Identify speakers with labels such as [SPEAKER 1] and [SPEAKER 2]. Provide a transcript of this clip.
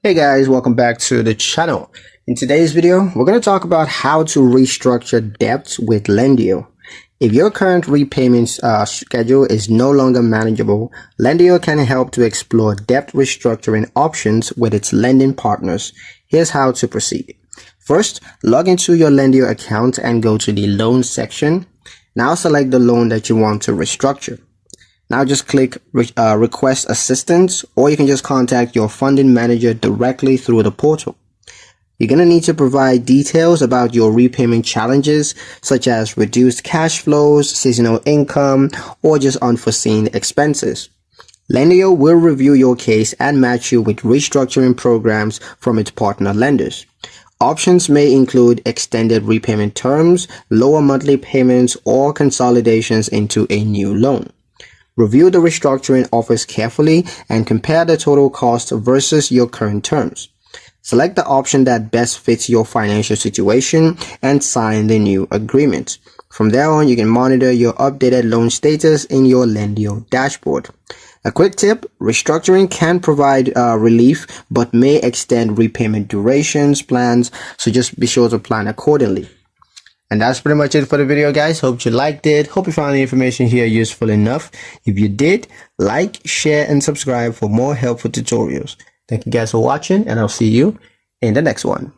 [SPEAKER 1] Hey guys, welcome back to the channel. In today's video, we're going to talk about how to restructure debts with Lendio. If your current repayment schedule is no longer manageable, Lendio can help to explore debt restructuring options with its lending partners. Here's how to proceed. First, log into your Lendio account and go to the loan section. Now select the loan that you want to restructure. Now just click request assistance, or you can just contact your funding manager directly through the portal. You're going to need to provide details about your repayment challenges, such as reduced cash flows, seasonal income, or just unforeseen expenses. Lendio will review your case and match you with restructuring programs from its partner lenders. Options may include extended repayment terms, lower monthly payments, or consolidations into a new loan. Review the restructuring offers carefully and compare the total cost versus your current terms. Select the option that best fits your financial situation and sign the new agreement. From there on, you can monitor your updated loan status in your Lendio dashboard. A quick tip, restructuring can provide relief but may extend repayment durations plans, so just be sure to plan accordingly. And that's pretty much it for the video, guys. Hope you liked it. Hope you found the information here useful enough. If you did, like, share, and subscribe for more helpful tutorials. Thank you guys for watching, and I'll see you in the next one.